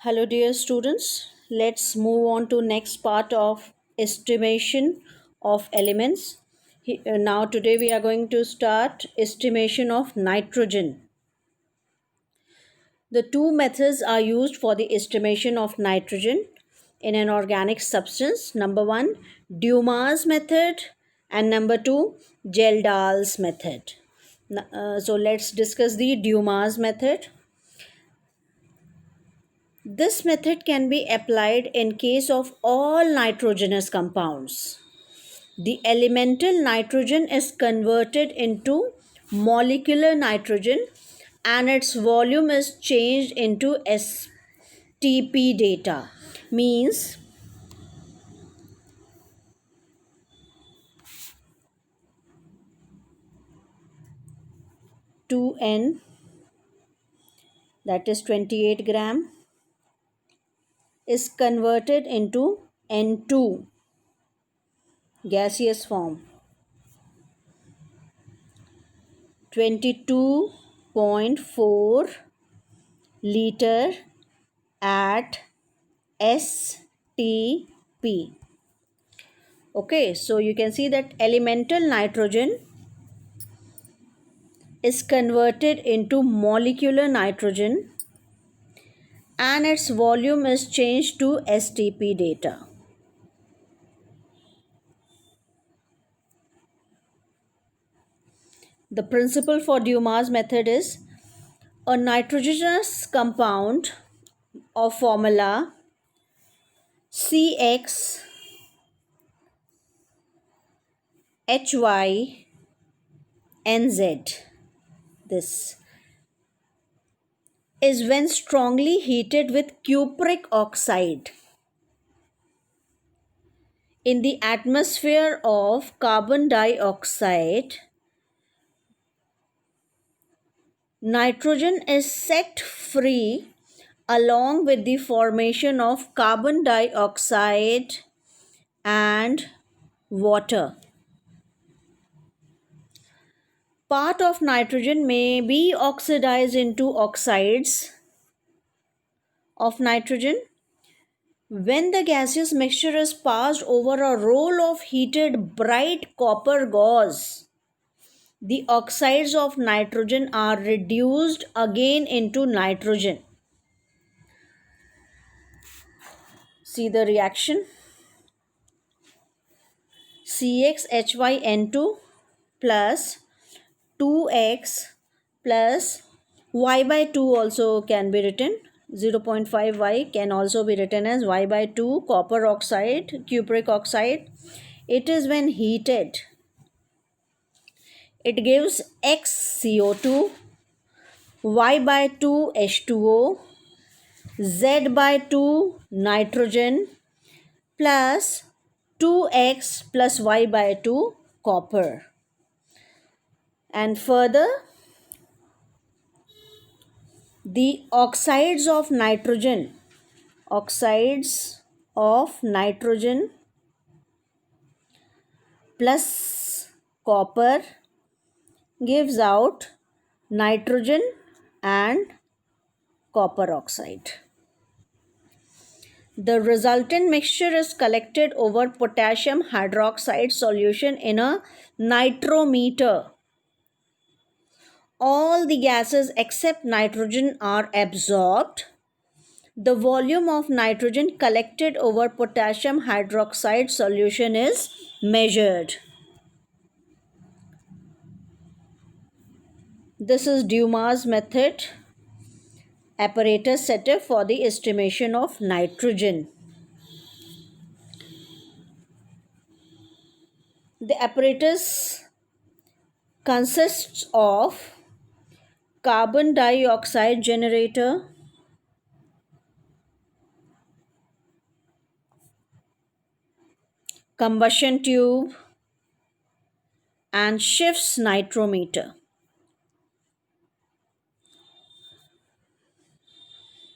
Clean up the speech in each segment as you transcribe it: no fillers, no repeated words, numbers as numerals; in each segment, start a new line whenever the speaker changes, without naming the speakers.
Hello dear students, let's move on to next part of estimation of elements. Now today we are going to start estimation of nitrogen. The two methods are used for the estimation of nitrogen in an organic substance. Number 1, Dumas method, and number 2, Geldahl's method. So let's discuss the Dumas method. This method can be applied in case of all nitrogenous compounds. The elemental nitrogen is converted into molecular nitrogen and its volume is changed into STP data. Means 2N, that is 28 gram, is converted into N2 gaseous form, 22.4 liter at STP. Okay, so you can see that elemental nitrogen is converted into molecular nitrogen and its volume is changed to STP data. The principle for Dumas method is a nitrogenous compound of formula CXHYNZ. This is when strongly heated with cupric oxide in the atmosphere of carbon dioxide, nitrogen is set free along with the formation of carbon dioxide and water. Part of nitrogen may be oxidized into oxides of nitrogen. When the gaseous mixture is passed over a roll of heated bright copper gauze, the oxides of nitrogen are reduced again into nitrogen. See the reaction. CXHYN2 plus 2x plus y by 2 also can be written. 0.5y can also be written as y by 2 copper oxide, cupric oxide. It is when heated. It gives X CO2, Y by 2 H2O, Z by 2 nitrogen plus 2X plus Y by 2 copper. And further, the oxides of nitrogen plus copper gives out nitrogen and copper oxide. The resultant mixture is collected over potassium hydroxide solution in a nitrometer. All the gases except nitrogen are absorbed. The volume of nitrogen collected over potassium hydroxide solution is measured. This is Dumas method apparatus setup for the estimation of nitrogen. The apparatus consists of carbon dioxide generator, combustion tube, and Schiff's nitrometer.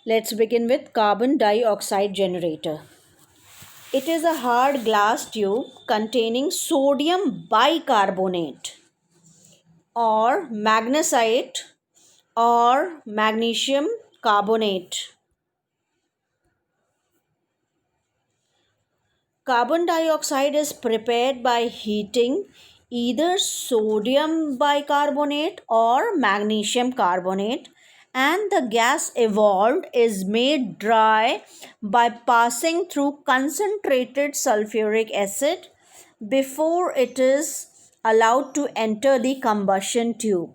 Let's begin with carbon dioxide generator. It is a hard glass tube containing sodium bicarbonate or magnesite or magnesium carbonate. Carbon dioxide is prepared by heating either sodium bicarbonate or magnesium carbonate, and the gas evolved is made dry by passing through concentrated sulfuric acid before it is allowed to enter the combustion tube.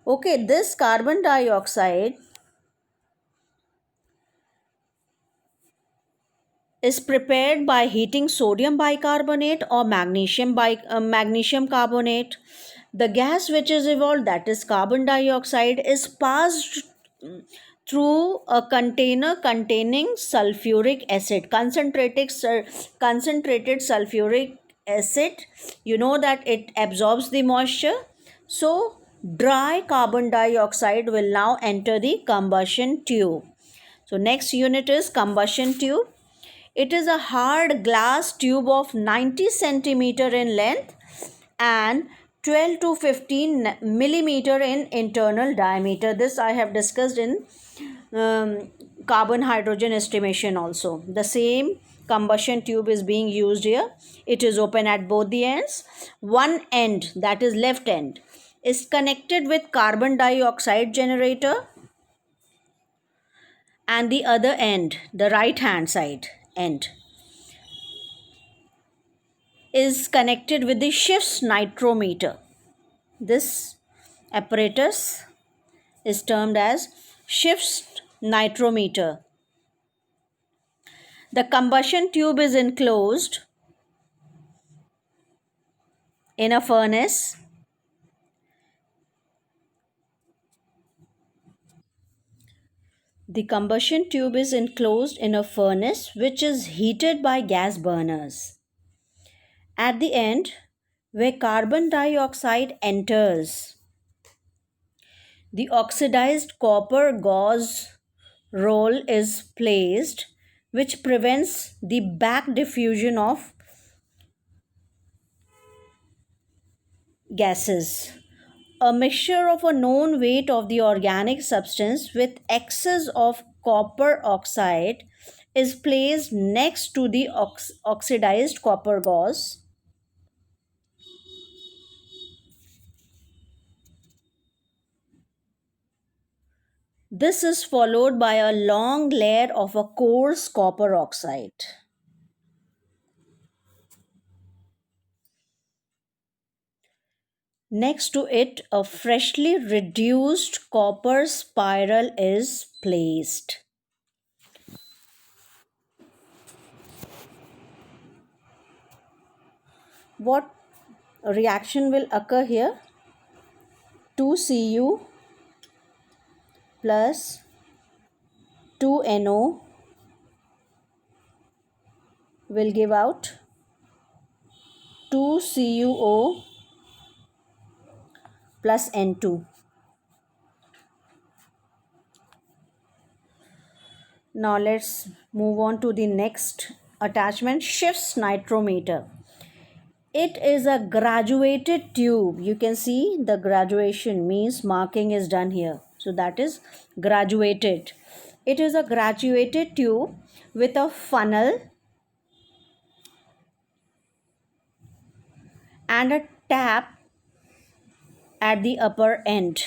Okay, this carbon dioxide is prepared by heating sodium bicarbonate or magnesium carbonate. The gas which is evolved, that is carbon dioxide, is passed through a container containing sulfuric acid, concentrated sulfuric acid. You know that it absorbs the moisture. So dry carbon dioxide will now enter the combustion tube. So next unit is combustion tube. It is a hard glass tube of 90 centimeter in length and 12 to 15 millimeter in internal diameter. This I have discussed in carbon hydrogen estimation also. The same combustion tube is being used here. It is open at both the ends. One end, that is left end, is connected with carbon dioxide generator, and the other end, the right hand side end, is connected with the Schiff's nitrometer. This apparatus is termed as Schiff's nitrometer. The combustion tube is enclosed in a furnace. The combustion tube is enclosed in a furnace which is heated by gas burners. At the end, where carbon dioxide enters, the oxidized copper gauze roll is placed, which prevents the back diffusion of gases. A mixture of a known weight of the organic substance with excess of copper oxide is placed next to the oxidized copper gauze. This is followed by a long layer of a coarse copper oxide. Next to it, a freshly reduced copper spiral is placed. What reaction will occur here? 2Cu plus 2NO will give out 2CuO plus N2. Now let's move on to the next attachment, Schiff's nitrometer. It is a graduated tube. You can see the graduation means marking is done here. So that is graduated. It is a graduated tube with a funnel and a tap at the upper end.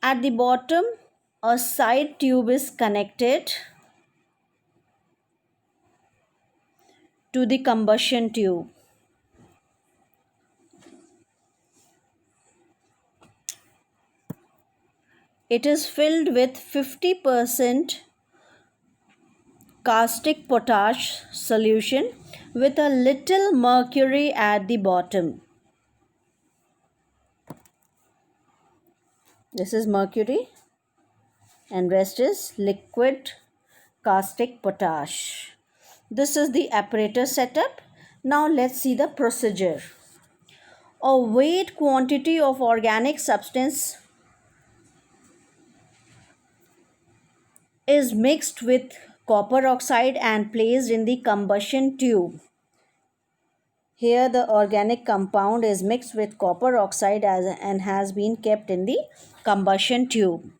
At the bottom, a side tube is connected to the combustion tube. It is filled with 50% caustic potash solution with a little mercury at the bottom. This is mercury and rest is liquid caustic potash. This is the apparatus setup. Now let's see the procedure. A weighed quantity of organic substance is mixed with copper oxide and placed in the combustion tube. Here the organic compound is mixed with copper oxide and has been kept in the combustion tube.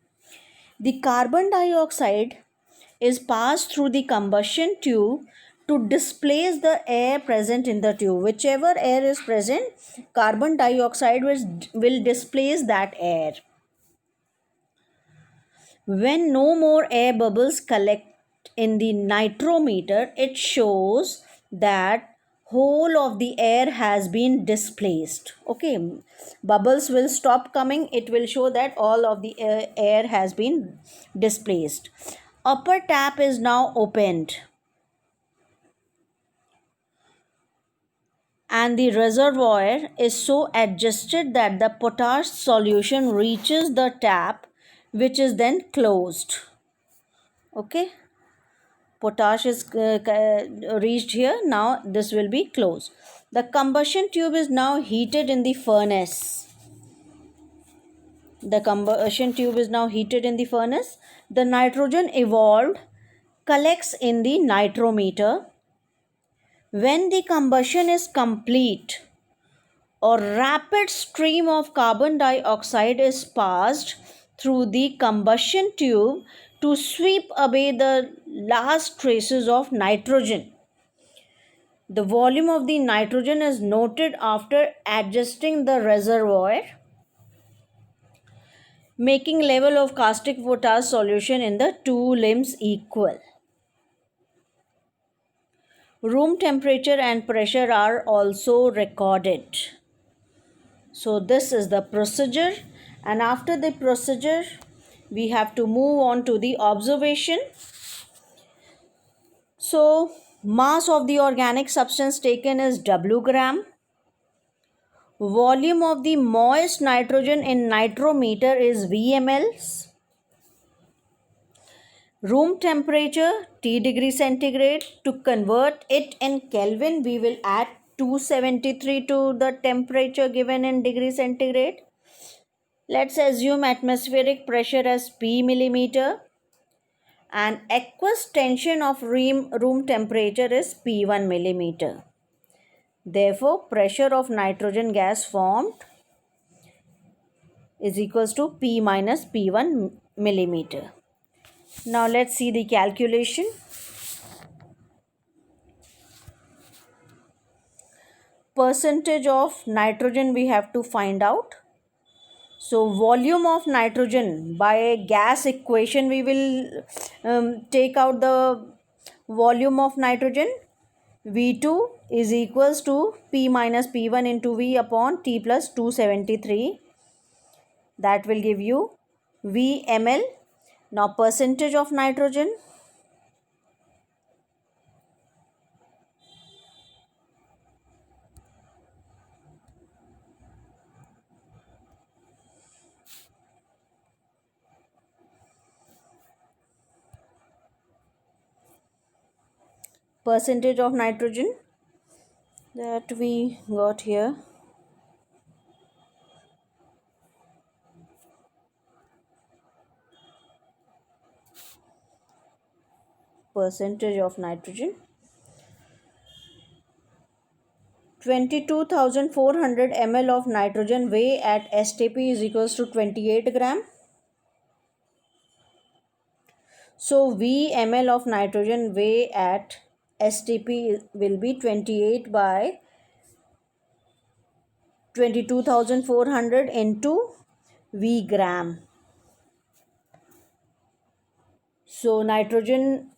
The carbon dioxide is passed through the combustion tube to displace the air present in the tube. Whichever air is present, carbon dioxide will displace that air. When no more air bubbles collect in the nitrometer, it shows that whole of the air has been displaced. Okay, bubbles will stop coming. It will show that all of the air has been displaced. Upper tap is now opened, and the reservoir is so adjusted that the potash solution reaches the tap, which is then closed. Okay, potash is reached here. Now this will be closed. The combustion tube is now heated in the furnace. The combustion tube is now heated in the furnace. The nitrogen evolved collects in the nitrometer. When the combustion is complete, a rapid stream of carbon dioxide is passed through the combustion tube to sweep away the last traces of nitrogen. The volume of the nitrogen is noted after adjusting the reservoir, making level of caustic potash solution in the two limbs equal. Room temperature and pressure are also recorded. So this is the procedure, and after the procedure we have to move on to the observation. So mass of the organic substance taken is W gram. Volume of the moist nitrogen in nitrometer is VmLs. Room temperature T degree centigrade. To convert it in Kelvin, we will add 273 to the temperature given in degree centigrade. Let's assume atmospheric pressure as P millimeter and aqueous tension of room temperature is P1 millimeter. Therefore, pressure of nitrogen gas formed is equals to P minus P1 millimeter. Now let's see the calculation. Percentage of nitrogen we have to find out. So volume of nitrogen, by gas equation we will take out the volume of nitrogen. V2 is equals to P minus P1 into V upon T plus 273. That will give you VmL. Now percentage of nitrogen. Percentage of nitrogen that we got here. Percentage of nitrogen 22,400 ml of nitrogen weigh at STP is equals to 28 gram. So VmL of nitrogen weigh at STP will be 28 by 22,400 into V gram. So nitrogen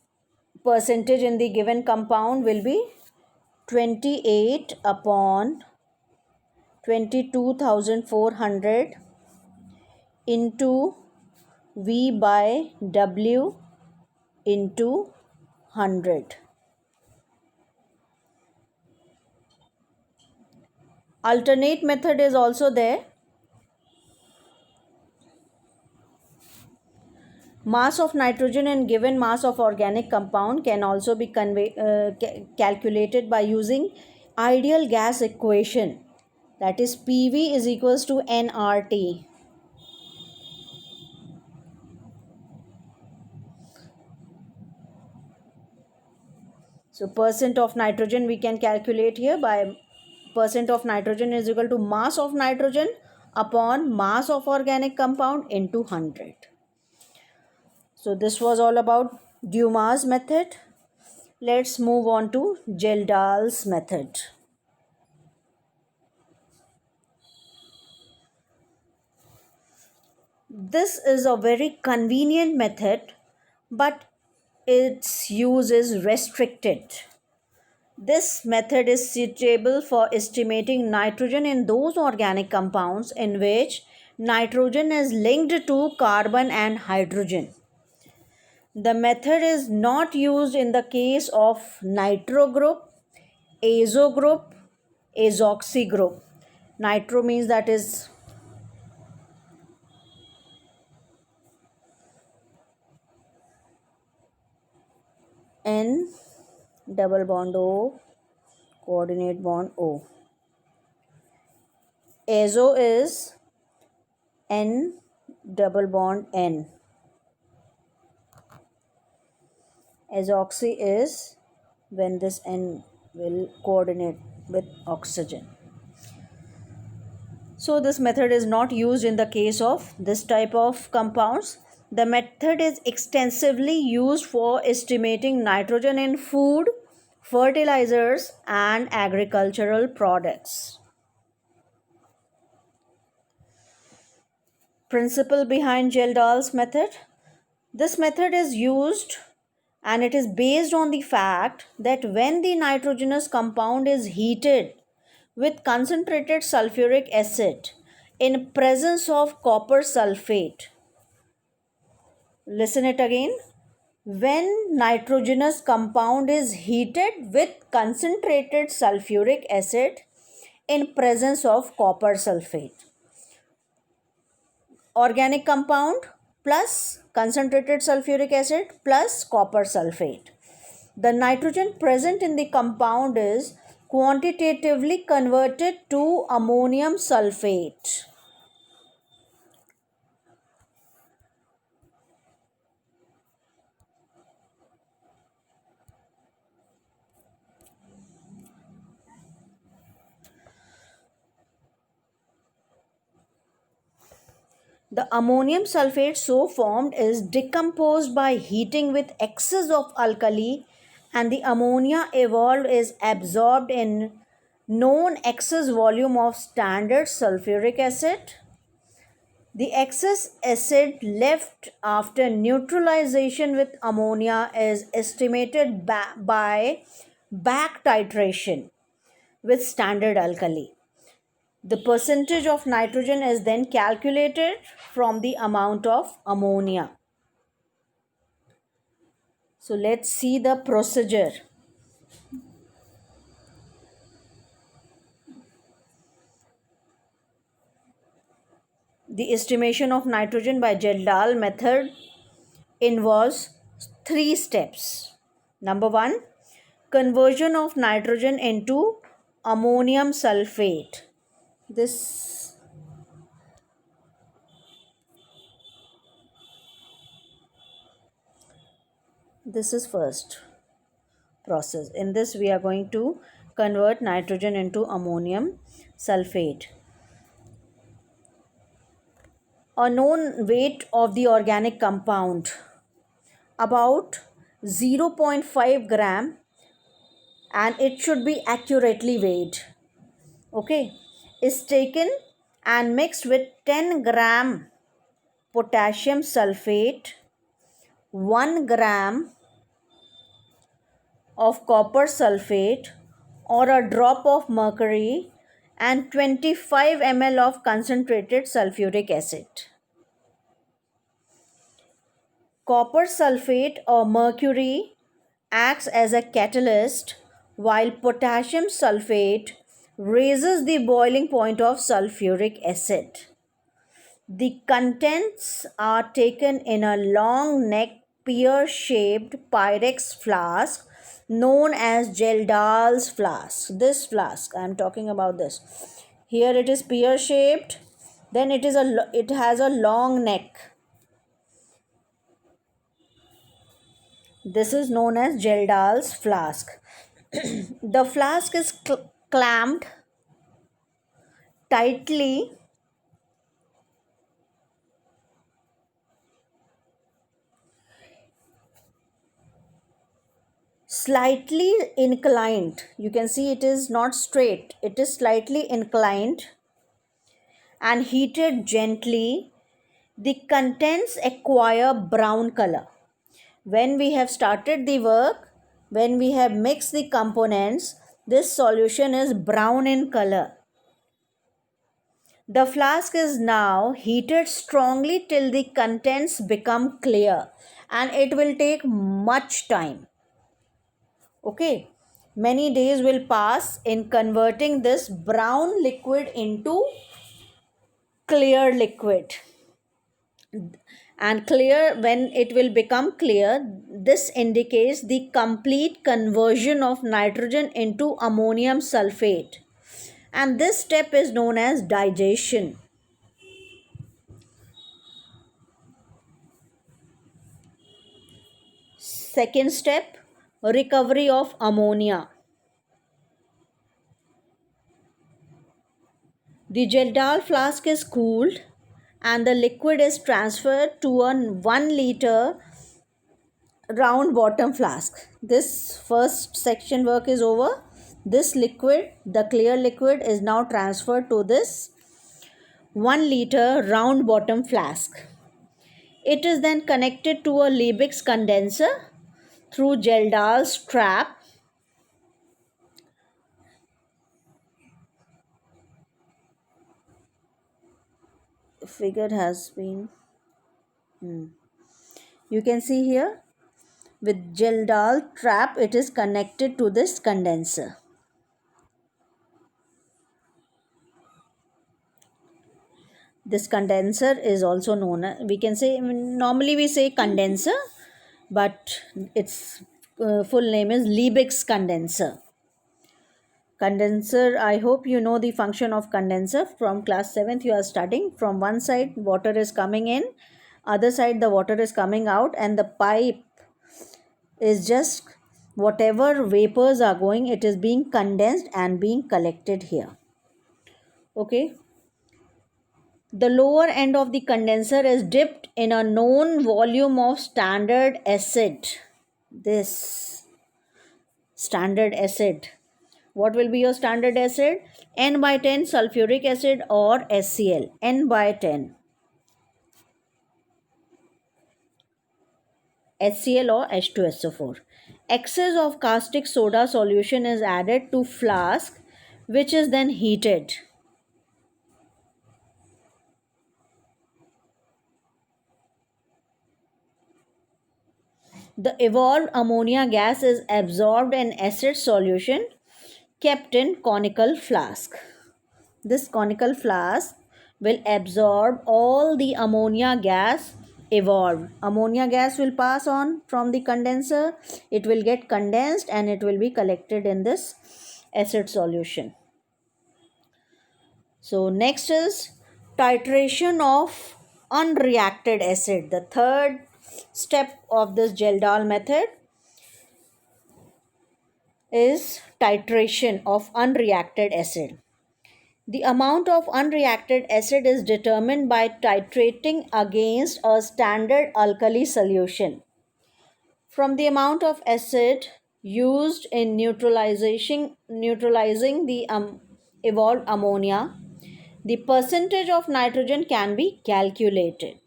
percentage in the given compound will be 28 upon 22,400 into V by W into 100. Alternate method is also there. Mass of nitrogen and given mass of organic compound can also be calculated by using ideal gas equation, that is PV is equals to nRT. So percent of nitrogen we can calculate here by percent of nitrogen is equal to mass of nitrogen upon mass of organic compound into 100. So this was all about Dumas method. Let's move on to Geldahl's method. This is a very convenient method, but its use is restricted. This method is suitable for estimating nitrogen in those organic compounds in which nitrogen is linked to carbon and hydrogen. The method is not used in the case of nitro group, azo group, azoxy group. Nitro means that is N double bond O, coordinate bond O. Azo is N double bond N. Azoxy is when this N will coordinate with oxygen. So this method is not used in the case of this type of compounds. The method is extensively used for estimating nitrogen in food, fertilizers and agricultural products. Principle behind Geldahl's method. This method is used and it is based on the fact that when the nitrogenous compound is heated with concentrated sulfuric acid in presence of copper sulfate, listen it again, when nitrogenous compound is heated with concentrated sulfuric acid in presence of copper sulfate, organic compound plus concentrated sulfuric acid plus copper sulfate. The nitrogen present in the compound is quantitatively converted to ammonium sulfate. The ammonium sulfate so formed is decomposed by heating with excess of alkali, and the ammonia evolved is absorbed in known excess volume of standard sulfuric acid. The excess acid left after neutralization with ammonia is estimated by back titration with standard alkali. The percentage of nitrogen is then calculated from the amount of ammonia. So let's see the procedure. The estimation of nitrogen by Geldahl method involves three steps. Number one, conversion of nitrogen into ammonium sulfate. This is first process. In this we are going to convert nitrogen into ammonium sulfate. A known weight of the organic compound, about 0.5 gram, and it should be accurately weighed, okay, is taken and mixed with 10 gram potassium sulfate, 1 gram of copper sulfate or a drop of mercury, and 25 ml of concentrated sulfuric acid. Copper sulfate or mercury acts as a catalyst, while potassium sulfate raises the boiling point of sulfuric acid. The contents are taken in a long neck pear-shaped Pyrex flask known as Geldahl's flask. This flask, I am talking about this. Here it is pear-shaped, then it has a long neck. This is known as Geldahl's flask. The flask is clamped tightly slightly inclined. You can see it is not straight, it is slightly inclined and heated gently, the contents acquire brown color. When we have started the work, when we have mixed the components, this solution is brown in color. The flask is now heated strongly till the contents become clear, and it will take much time. Okay, many days will pass in converting this brown liquid into clear liquid. And clear, when it will become clear, this indicates the complete conversion of nitrogen into ammonium sulfate, and this step is known as digestion. Second step, recovery of ammonia. The Geldal flask is cooled and the liquid is transferred to a 1 liter round bottom flask. This first section work is over. This liquid, the clear liquid, is now transferred to this 1 liter round bottom flask. It is then connected to a Liebig's condenser through Geldal's trap. Figure has been, you can see here, with Geldal trap it is connected to this condenser. This condenser is also known as, we can say, normally we say condenser, but its full name is Liebig's condenser. Condenser, I hope you know the function of condenser. From class 7th you are studying. From one side water is coming in, other side the water is coming out, and the pipe is just whatever vapors are going, it is being condensed and being collected here. Okay. The lower end of the condenser is dipped in a known volume of standard acid. This standard acid. What will be your standard acid? N by 10 sulfuric acid or HCl. N by 10. HCl or H2SO4. Excess of caustic soda solution is added to flask, which is then heated. The evolved ammonia gas is absorbed in acid solution kept in conical flask. This conical flask will absorb all the ammonia gas evolved. Ammonia gas will pass on from the condenser. It will get condensed and it will be collected in this acid solution. So next is titration of unreacted acid. The third step of this Geldal method is titration of unreacted acid. The amount of unreacted acid is determined by titrating against a standard alkali solution. From the amount of acid used in neutralizing the evolved ammonia, the percentage of nitrogen can be calculated.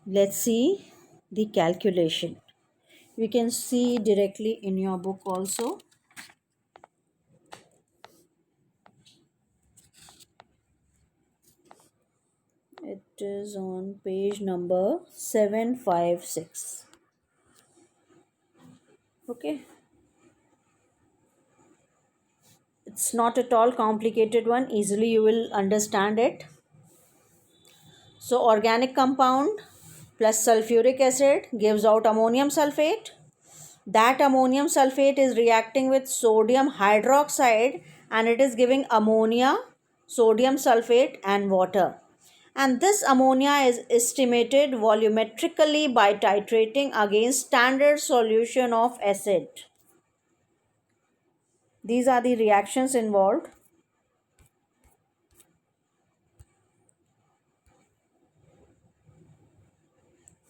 Let's see the calculation. You can see directly in your book also. It is on page number 756. Okay. It's not at all complicated one. Easily you will understand it. So organic compound plus sulfuric acid gives out ammonium sulfate. That ammonium sulfate is reacting with sodium hydroxide and it is giving ammonia, sodium sulfate and water. And this ammonia is estimated volumetrically by titrating against standard solution of acid. These are the reactions involved.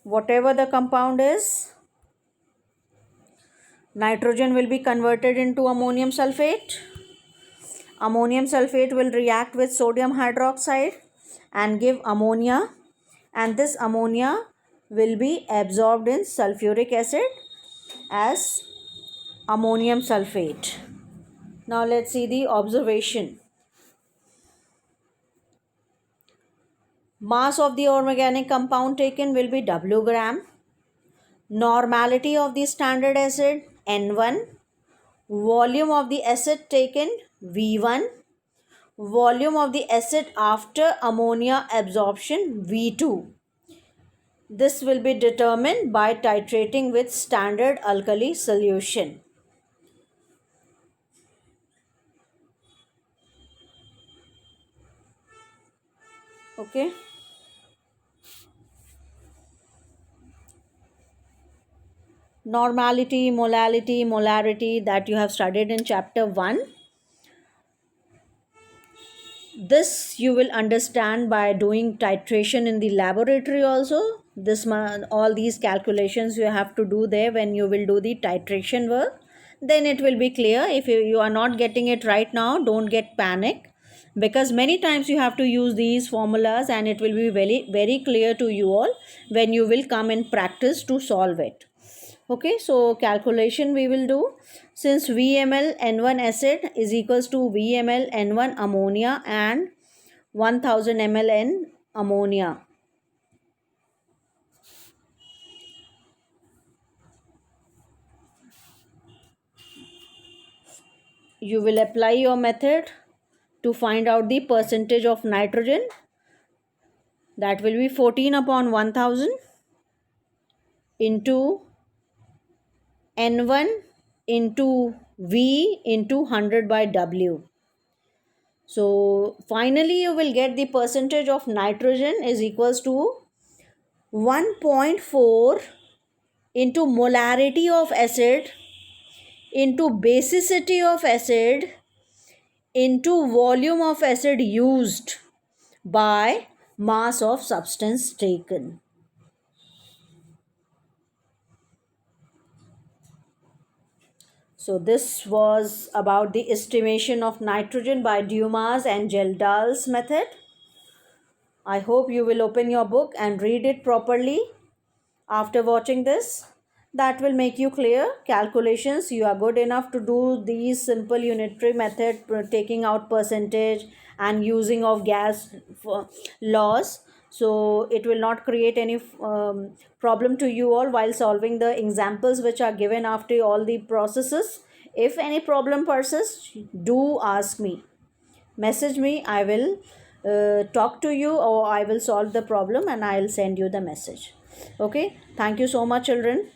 Whatever the compound is, nitrogen will be converted into ammonium sulfate. Ammonium sulfate will react with sodium hydroxide and give ammonia, and this ammonia will be absorbed in sulfuric acid as ammonium sulfate. Now let's see the observation. Mass of the organic compound taken will be W gram. Normality of the standard acid N1. Volume of the acid taken V1. Volume of the acid after ammonia absorption V2. This will be determined by titrating with standard alkali solution. Okay. Normality, molality, molarity that you have studied in chapter 1. This you will understand by doing titration in the laboratory also. All these calculations you have to do there when you will do the titration work. Then it will be clear. If you are not getting it right now, don't get panic, because many times you have to use these formulas and it will be very very clear to you all when you will come in practice to solve it. Okay, so calculation we will do. Since VmL N1 acid is equals to VmL N1 ammonia and 1000 ml N ammonia. You will apply your method to find out the percentage of nitrogen. That will be 14 upon 1000 into N1 into V into 100 by W. So finally you will get the percentage of nitrogen is equals to 1.4 into molarity of acid into basicity of acid into volume of acid used by mass of substance taken. So this was about the estimation of nitrogen by Dumas and Geldahl's method. I hope you will open your book and read it properly after watching this. That will make you clear calculations. You are good enough to do these simple unitary method, taking out percentage and using of gas laws. So it will not create any problem to you all while solving the examples which are given after all the processes. If any problem persists, do ask me, message me. I will talk to you, or I will solve the problem and I'll send you the message. Okay, thank you so much children.